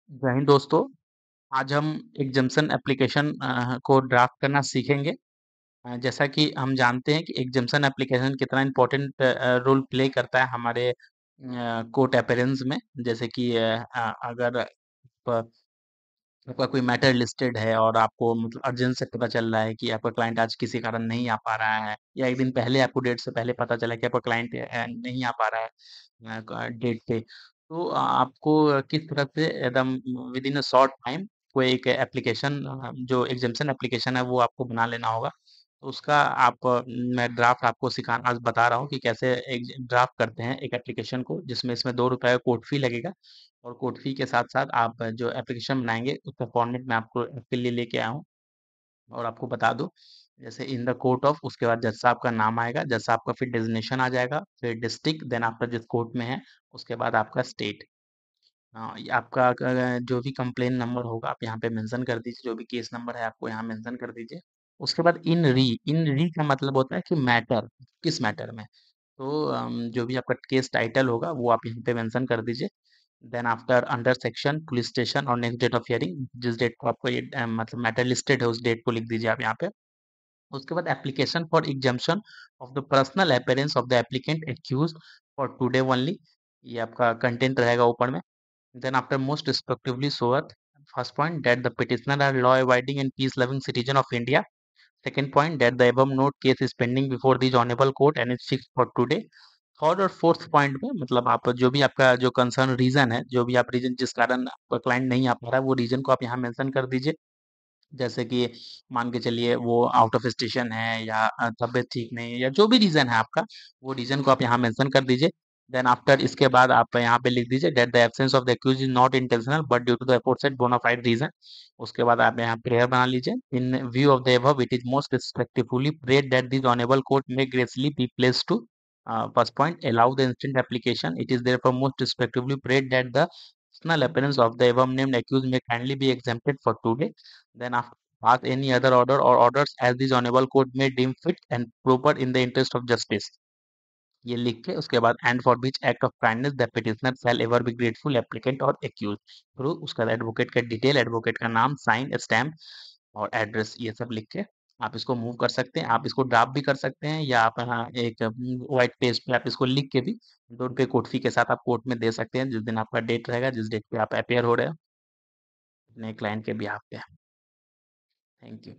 जय हिंद दोस्तों। आज हम एग्जाम्शन एप्लीकेशन को ड्राफ्ट करना सीखेंगे। जैसा कि हम जानते हैं कि एग्जाम्शन एप्लीकेशन कितना इम्पोर्टेंट रोल प्ले करता है हमारे कोर्ट अपीयरेंस में। जैसे कि अगर आपका कोई मैटर लिस्टेड है और आपको मतलब अर्जेंट से पता चल रहा है कि आपका क्लाइंट आज किसी कारण नहीं आ पा रहा है, या एक दिन पहले आपको डेट से पहले पता चला कि आपका क्लाइंट नहीं आ पा रहा है डेट पे, तो आपको किस तरह से एकदम with in a short time कोई एक एप्लीकेशन जो एग्जाम्शन एप्लीकेशन है वो आपको बना लेना होगा। तो उसका मैं ड्राफ्ट आपको सिखा आज बता रहा हूँ कि कैसे एक ड्राफ्ट करते हैं एक एप्लीकेशन को, जिसमें इसमें 2 रुपए का कोर्ट फी लगेगा। और कोड फी के साथ-साथ आप जो एप्लीकेशन बनाएँगे उसका फॉर्मेट मैं आपको आपके लिए लेके आया हूँ। और आपको बता दूँ, जैसे इन द कोर्ट ऑफ, उसके बाद जज साहब का नाम आएगा, जज साहब का फिर डेज़िग्नेशन आ जाएगा, फिर डिस्ट्रिक्ट, देन आफ्टर जिस कोर्ट में है, उसके बाद आपका स्टेट। ये आपका जो भी कंप्लेन नंबर होगा आप यहाँ पे मेंशन कर दीजिए, जो भी केस नंबर है आपको यहाँ मेंशन कर दीजिए। उसके बाद इन री का मतलब होता है कि मैटर, किस मैटर में। तो जो भी आपका केस टाइटल होगा वो आप यहाँ पे मेंशन कर दीजिए। Then after under section police station और नेक्स्ट डेट ऑफ हियरिंग, जिस डेट को आपको ये मतलब मैटर लिस्टेड है उस डेट को लिख दीजिए आप यहाँ पे। उसके बाद application for exemption of the personal appearance of the applicant accused for today only, ये आपका कंटेंट रहेगा ऊपर में। Then after most respectively sheweth, first point that the petitioner are law abiding and peace loving citizen of India. Second point, that the above note case is pending before the honorable court and is fixed for today. Third और fourth point में मतलब आप जो भी आपका जो concern reason है, जो भी आप रीजन जिस कारण आपका क्लाइंट नहीं आ पा रहा है, वो रीजन को आप यहाँ मेंशन कर दीजिए। जैसे कि मान के चलिए वो आउट ऑफ स्टेशन है, या तबीयत ठीक नहीं है, या जो भी रीजन है आपका, वो रीजन को आप यहाँ मेंशन कर दीजिए। देन आफ्टर इसके बाद आप यहाँ पे लिख दीजिए that the absence of the accused is not intentional but due to the aforesaid bona fide reason. उसके बाद आप यहाँ प्रेयर बना लीजिए। In view of the above it is most respectfully prayed that this honorable court may graciously be placed to first point allow the instant application. It is therefore most respectfully prayed that the personal appearance of the above named accused may kindly be exempted for today. Then after pass any other order or orders as this honorable court may deem fit and proper in the interest of justice, ये लिख के उसके बाद and for which act of kindness the petitioner shall ever be grateful applicant और accused through, उसका advocate का detail, advocate का नाम, साइन, स्टैम्प और एड्रेस, ये सब लिख के आप इसको मूव कर सकते हैं। आप इसको ड्राफ्ट भी कर सकते हैं, या आप यहाँ एक व्हाइट पेज पे आप इसको लिख के भी 2 रुपये कोर्ट फी के साथ आप कोर्ट में दे सकते हैं, जिस दिन आपका डेट रहेगा, जिस डेट पे आप अपेयर हो रहे हो अपने क्लाइंट के बिहाफ पे। Thank you.